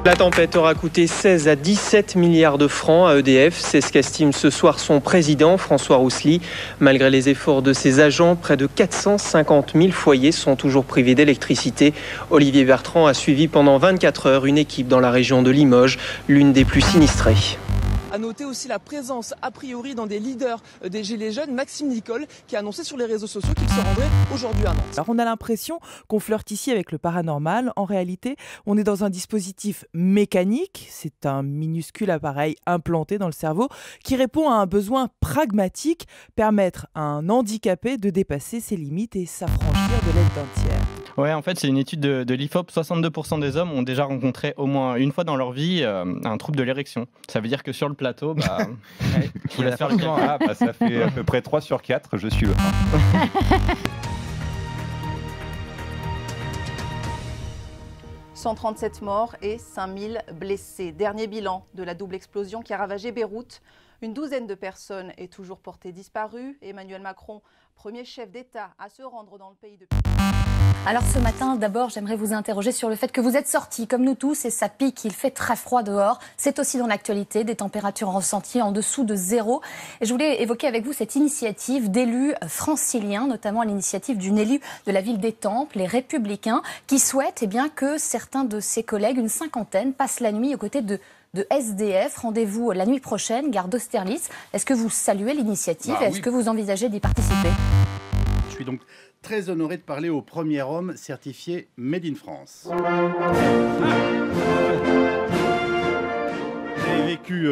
La tempête aura coûté 16 à 17 milliards de francs à EDF. C'est ce qu'estime ce soir son président, François Roussely. Malgré les efforts de ses agents, près de 450 000 foyers sont toujours privés d'électricité. Olivier Bertrand a suivi pendant 24 heures une équipe dans la région de Limoges, l'une des plus sinistrées. À noter aussi la présence, a priori, dans des leaders des Gilets jaunes, Maxime Nicole, qui a annoncé sur les réseaux sociaux qu'il se rendrait aujourd'hui à Nantes. Alors on a l'impression qu'on flirte ici avec le paranormal. En réalité, on est dans un dispositif mécanique. C'est un minuscule appareil implanté dans le cerveau qui répond à un besoin pragmatique, permettre à un handicapé de dépasser ses limites et s'affranchir de l'aide d'un tiers. Ouais, en fait, c'est une étude de l'IFOP. 62% des hommes ont déjà rencontré au moins une fois dans leur vie un trouble de l'érection. Ça veut dire que sur le plateau, je vous laisse faire le calcul. Ça fait à peu près 3 sur 4, je suis le 1. 137 morts et 5000 blessés. Dernier bilan de la double explosion qui a ravagé Beyrouth. Une douzaine de personnes est toujours portée disparue. Emmanuel Macron, premier chef d'État à se rendre dans le pays depuis... Alors ce matin, d'abord, j'aimerais vous interroger sur le fait que vous êtes sortis, comme nous tous, et ça pique, il fait très froid dehors. C'est aussi dans l'actualité, des températures ressenties en dessous de 0. Et je voulais évoquer avec vous cette initiative d'élus franciliens, notamment l'initiative d'une élue de la ville d'Étampes, les Républicains, qui souhaitent que certains de ses collègues, une cinquantaine, passent la nuit aux côtés de SDF. Rendez-vous la nuit prochaine, gare d'Austerlitz. Est-ce que vous saluez l'initiative? Est-ce que vous envisagez d'y participer? Je suis donc très honoré de parler au premier homme certifié Made in France. J'ai vécu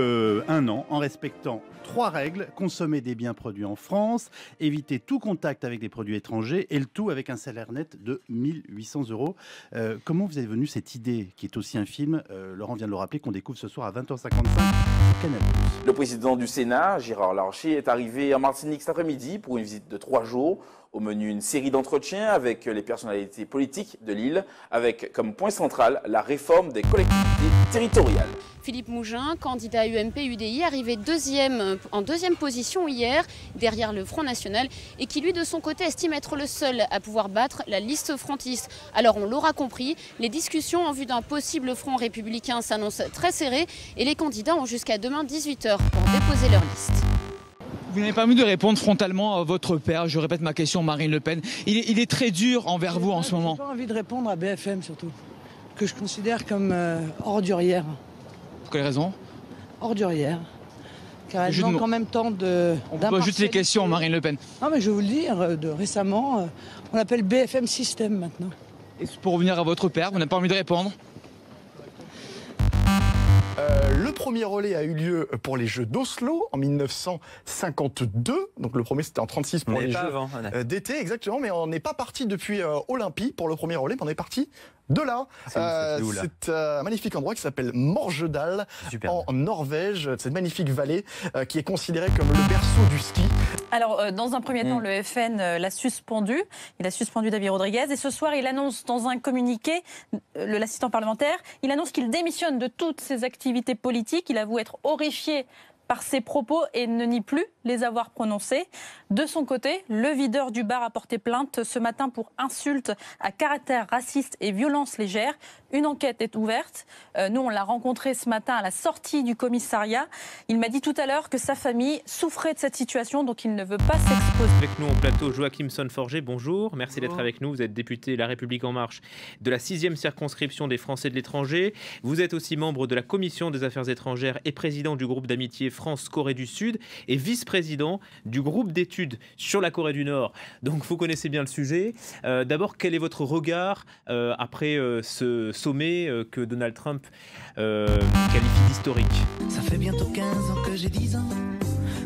1 an en respectant 3 règles: consommer des biens produits en France, éviter tout contact avec des produits étrangers, et le tout avec un salaire net de 1 800 €. Comment vous est venue cette idée, qui est aussi un film, Laurent vient de le rappeler, qu'on découvre ce soir à 20h55 sur Canal+. Le président du Sénat, Gérard Larcher, est arrivé en Martinique cet après-midi pour une visite de 3 jours. Au menu, une série d'entretiens avec les personnalités politiques de l'île, avec comme point central la réforme des collectivités territoriales. Philippe Mougin, candidat UMP-UDI, arrivé en deuxième position hier, derrière le Front National, et qui lui, de son côté, estime être le seul à pouvoir battre la liste frontiste. Alors on l'aura compris, les discussions en vue d'un possible front républicain s'annoncent très serrées, et les candidats ont jusqu'à demain 18h pour déposer leur liste. Vous n'avez pas envie de répondre frontalement à votre père. Je répète ma question, Marine Le Pen. Il est très dur envers vous en ce moment. J'ai pas envie de répondre à BFM surtout, que je considère comme ordurière. Pour quelle raison? Ordurière. Car elle manque en même temps de... On peut juste les questions, Marine Le Pen. Non mais je vais vous le dire, récemment, on l'appelle BFM System maintenant. Et pour revenir à votre père, vous n'avez pas envie de répondre? Le premier relais a eu lieu pour les Jeux d'Oslo en 1952. Donc le premier c'était en 36 pour les Jeux d'été, exactement. Mais on n'est pas parti depuis Olympie pour le premier relais, mais on est parti de là. C'est un magnifique endroit qui s'appelle Morgedal en Norvège, cette magnifique vallée qui est considérée comme le berceau du ski. Alors, dans un premier temps, le FN l'a suspendu. Il a suspendu David Rodriguez. Et ce soir, il annonce dans un communiqué, l'assistant parlementaire, il annonce qu'il démissionne de toutes ses activités politiques. Il avoue être horrifié par ses propos et ne nie plus les avoir prononcés. De son côté, le videur du bar a porté plainte ce matin pour insultes à caractère raciste et violence légère. Une enquête est ouverte. Nous, on l'a rencontré ce matin à la sortie du commissariat. Il m'a dit tout à l'heure que sa famille souffrait de cette situation, donc il ne veut pas s'exposer. Avec nous en plateau, Joachim Sonforger, bonjour. Merci d'être avec nous. Vous êtes député La République En Marche de la 6e circonscription des Français de l'étranger. Vous êtes aussi membre de la Commission des Affaires étrangères et président du groupe d'amitié France-Corée du Sud et vice-président du groupe d'études sur la Corée du Nord. Donc vous connaissez bien le sujet. D'abord, quel est votre regard après ce sommet que Donald Trump qualifie d'historique? Ça fait bientôt 15 ans que j'ai 10 ans.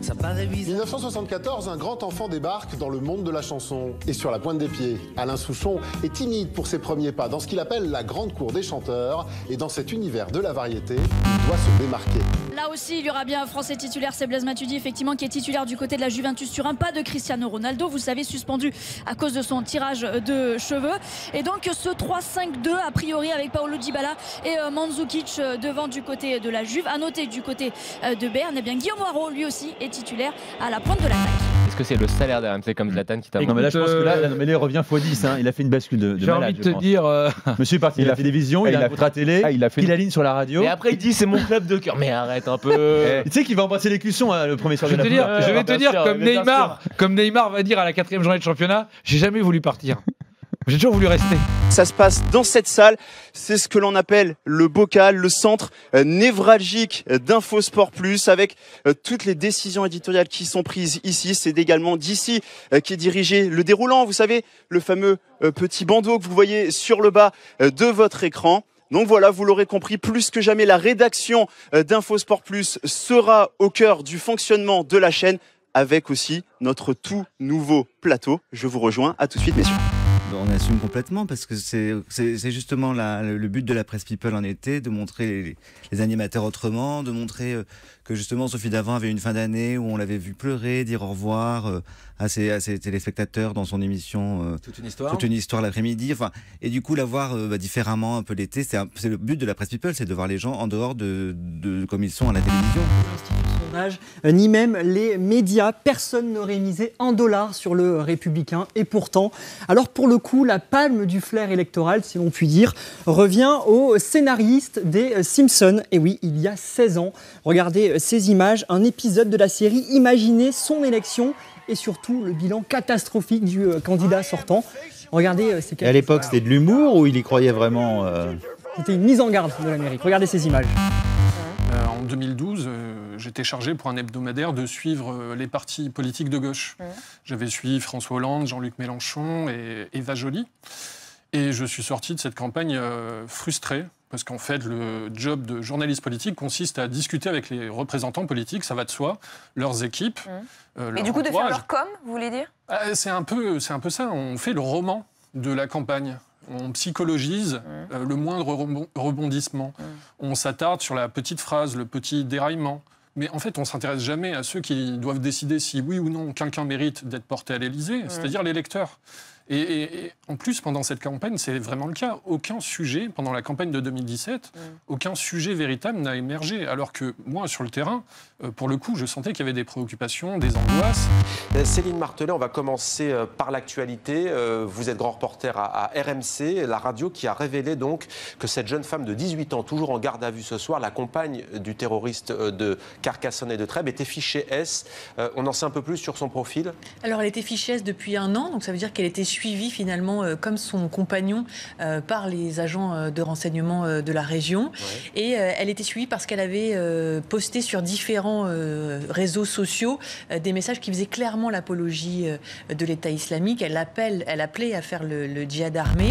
Ça paraît bizarre. 1974, un grand enfant débarque dans le monde de la chanson. Et sur la pointe des pieds, Alain Souchon est timide pour ses premiers pas dans ce qu'il appelle la grande cour des chanteurs. Et dans cet univers de la variété, il doit se démarquer. Là aussi, il y aura bien un Français titulaire, c'est Blaise Matuidi, effectivement, qui est titulaire du côté de la Juventus Turin. Pas de Cristiano Ronaldo, vous savez, suspendu à cause de son tirage de cheveux. Et donc ce 3-5-2, a priori, avec Paolo Dybala et Mandzukic devant du côté de la Juve. À noter du côté de Berne, eh bien Guillaume Moirot, lui aussi, est titulaire à la pointe de l'attaque. Est-ce que c'est le salaire d'RMC comme Zlatan qui t'a... Non mais là je pense que là il revient x10, hein. Il a fait une bascule de j'ai malade. envie de te dire... Monsieur est parti à la télévision, il a un contrat télé, il aligne sur la radio. Et après il dit c'est mon club de cœur. Mais arrête un peu. Tu sais qu'il va embrasser les cuissons le premier soir de la finale. Je vais te dire comme Neymar va dire à la 4e journée de championnat, j'ai jamais voulu partir. J'ai toujours voulu rester. Ça se passe dans cette salle, c'est ce que l'on appelle le bocal, le centre névralgique d'Infosport Plus, avec toutes les décisions éditoriales qui sont prises ici. C'est également d'ici qui est dirigé le déroulant, vous savez, le fameux petit bandeau que vous voyez sur le bas de votre écran. Donc voilà, vous l'aurez compris, plus que jamais, la rédaction d'Infosport Plus sera au cœur du fonctionnement de la chaîne, avec aussi notre tout nouveau plateau. Je vous rejoins, à tout de suite messieurs. On assume complètement parce que c'est justement le but de la Presse People en été, de montrer les animateurs autrement, de montrer que justement Sophie Davant avait une fin d'année où on l'avait vu pleurer, dire au revoir à ses téléspectateurs dans son émission Toute une histoire l'après-midi. Enfin, et du coup la voir différemment un peu l'été, c'est le but de la Presse People, c'est de voir les gens en dehors de comme ils sont à la télévision. Ni même les médias, personne n'aurait misé $1 sur le Républicain. Et pourtant, alors pour le coup, la palme du flair électoral, si l'on peut dire, revient au scénariste des Simpsons. Et oui, il y a 16 ans, regardez ces images, un épisode de la série imaginait son élection et surtout le bilan catastrophique du candidat sortant. Regardez ces... Et à l'époque, c'était de l'humour ou il y croyait vraiment C'était une mise en garde de l'Amérique. Regardez ces images. En 2012, j'étais chargé pour un hebdomadaire de suivre les partis politiques de gauche. J'avais suivi François Hollande, Jean-Luc Mélenchon et Eva Joly. Et je suis sorti de cette campagne frustré, parce qu'en fait, le job de journaliste politique consiste à discuter avec les représentants politiques, ça va de soi, leurs équipes. Et du coup, de faire leur com, vous voulez dire ? C'est un peu ça, on fait le roman de la campagne. On psychologise le moindre rebondissement. On s'attarde sur la petite phrase, le petit déraillement. Mais en fait, on ne s'intéresse jamais à ceux qui doivent décider si oui ou non quelqu'un mérite d'être porté à l'Élysée, c'est-à-dire les lecteurs. Et en plus, pendant cette campagne, c'est vraiment le cas. Aucun sujet, pendant la campagne de 2017, aucun sujet véritable n'a émergé. Alors que moi, sur le terrain, pour le coup, je sentais qu'il y avait des préoccupations, des angoisses. Céline Martelet, on va commencer par l'actualité. Vous êtes grand reporter à RMC, la radio qui a révélé donc que cette jeune femme de 18 ans, toujours en garde à vue ce soir, la compagne du terroriste de Carcassonne et de Trèbes, était fichée S. On en sait un peu plus sur son profil ? Alors, elle était fichée S depuis 1 an, donc ça veut dire qu'elle était suivie finalement comme son compagnon par les agents de renseignement de la région. Ouais. Et elle était suivie parce qu'elle avait posté sur différents réseaux sociaux des messages qui faisaient clairement l'apologie de l'État islamique. Elle appelait à faire le djihad armé.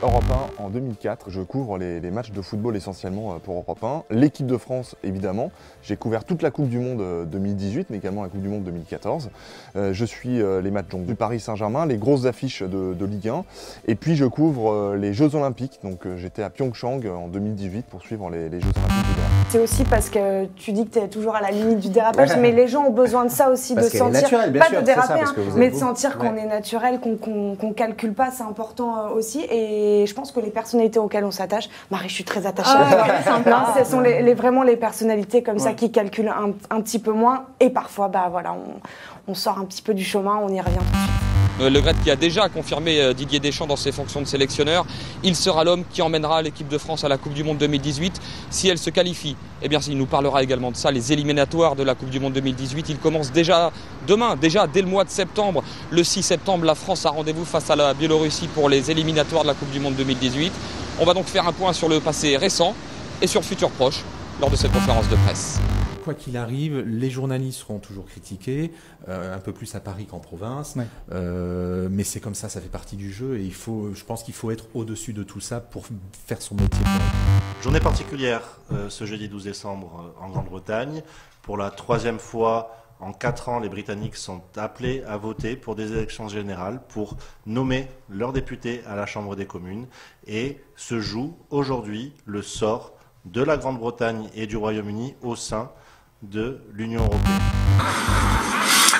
Europe 1 en 2004, je couvre les matchs de football essentiellement pour Europe 1. L'équipe de France, évidemment. J'ai couvert toute la Coupe du Monde 2018, mais également la Coupe du Monde 2014. Je suis les matchs donc, du Paris Saint-Germain, les grosses affiches de Ligue 1. Et puis je couvre les Jeux Olympiques. Donc j'étais à Pyeongchang en 2018 pour suivre les Jeux Olympiques d'hiver. C'est aussi parce que tu dis que tu es toujours à la limite du dérapage, mais les gens ont besoin de ça aussi, parce de sentir, naturelle, pas sûr, de déraper, ça, mais de sentir qu'on est naturel, qu'on calcule pas, c'est important aussi. Et je pense que les personnalités auxquelles on s'attache, Marie, je suis très attachée. Ce sont vraiment les personnalités comme ça qui calculent un petit peu moins. Et parfois, voilà, on sort un petit peu du chemin, on y revient tout de suite. Le Gret qui a déjà confirmé Didier Deschamps dans ses fonctions de sélectionneur, il sera l'homme qui emmènera l'équipe de France à la Coupe du Monde 2018. Si elle se qualifie, eh bien il nous parlera également de ça. Les éliminatoires de la Coupe du Monde 2018, ils commencent déjà demain, dès le mois de septembre. Le 6 septembre, la France a rendez-vous face à la Biélorussie pour les éliminatoires de la Coupe du Monde 2018. On va donc faire un point sur le passé récent et sur le futur proche lors de cette conférence de presse. Quoi qu'il arrive, les journalistes seront toujours critiqués, un peu plus à Paris qu'en province, mais c'est comme ça, ça fait partie du jeu et je pense qu'il faut être au-dessus de tout ça pour faire son métier. Journée particulière ce jeudi 12 décembre en Grande-Bretagne. Pour la 3e fois en 4 ans, les Britanniques sont appelés à voter pour des élections générales pour nommer leurs députés à la Chambre des communes et se joue aujourd'hui le sort de la Grande-Bretagne et du Royaume-Uni au sein de l'Union européenne.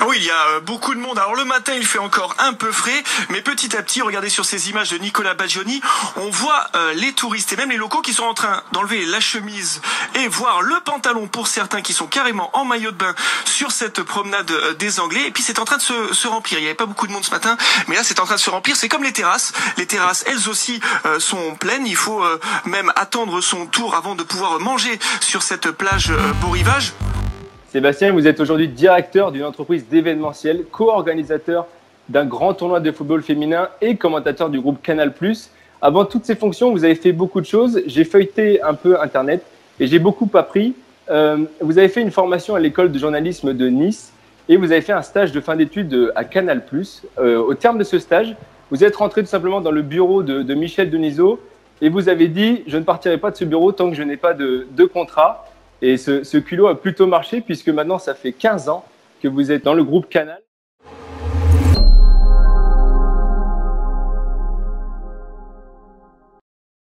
Oui, il y a beaucoup de monde. Alors le matin, il fait encore un peu frais, mais petit à petit, regardez sur ces images de Nicolas Baggioni, on voit les touristes et même les locaux qui sont en train d'enlever la chemise et voire le pantalon pour certains qui sont carrément en maillot de bain sur cette promenade des Anglais. Et puis c'est en train de se remplir. Il n'y avait pas beaucoup de monde ce matin, mais là c'est en train de se remplir. C'est comme les terrasses. Les terrasses, elles aussi, sont pleines. Il faut même attendre son tour avant de pouvoir manger sur cette plage Beau Rivage. Sébastien, vous êtes aujourd'hui directeur d'une entreprise d'événementiel, co-organisateur d'un grand tournoi de football féminin et commentateur du groupe Canal+. Avant toutes ces fonctions, vous avez fait beaucoup de choses. J'ai feuilleté un peu Internet et j'ai beaucoup appris. Vous avez fait une formation à l'école de journalisme de Nice et vous avez fait un stage de fin d'études à Canal+. Au terme de ce stage, vous êtes rentré tout simplement dans le bureau de Michel Denisot et vous avez dit « Je ne partirai pas de ce bureau tant que je n'ai pas de contrat ». Et ce culot a plutôt marché puisque maintenant, ça fait 15 ans que vous êtes dans le groupe Canal.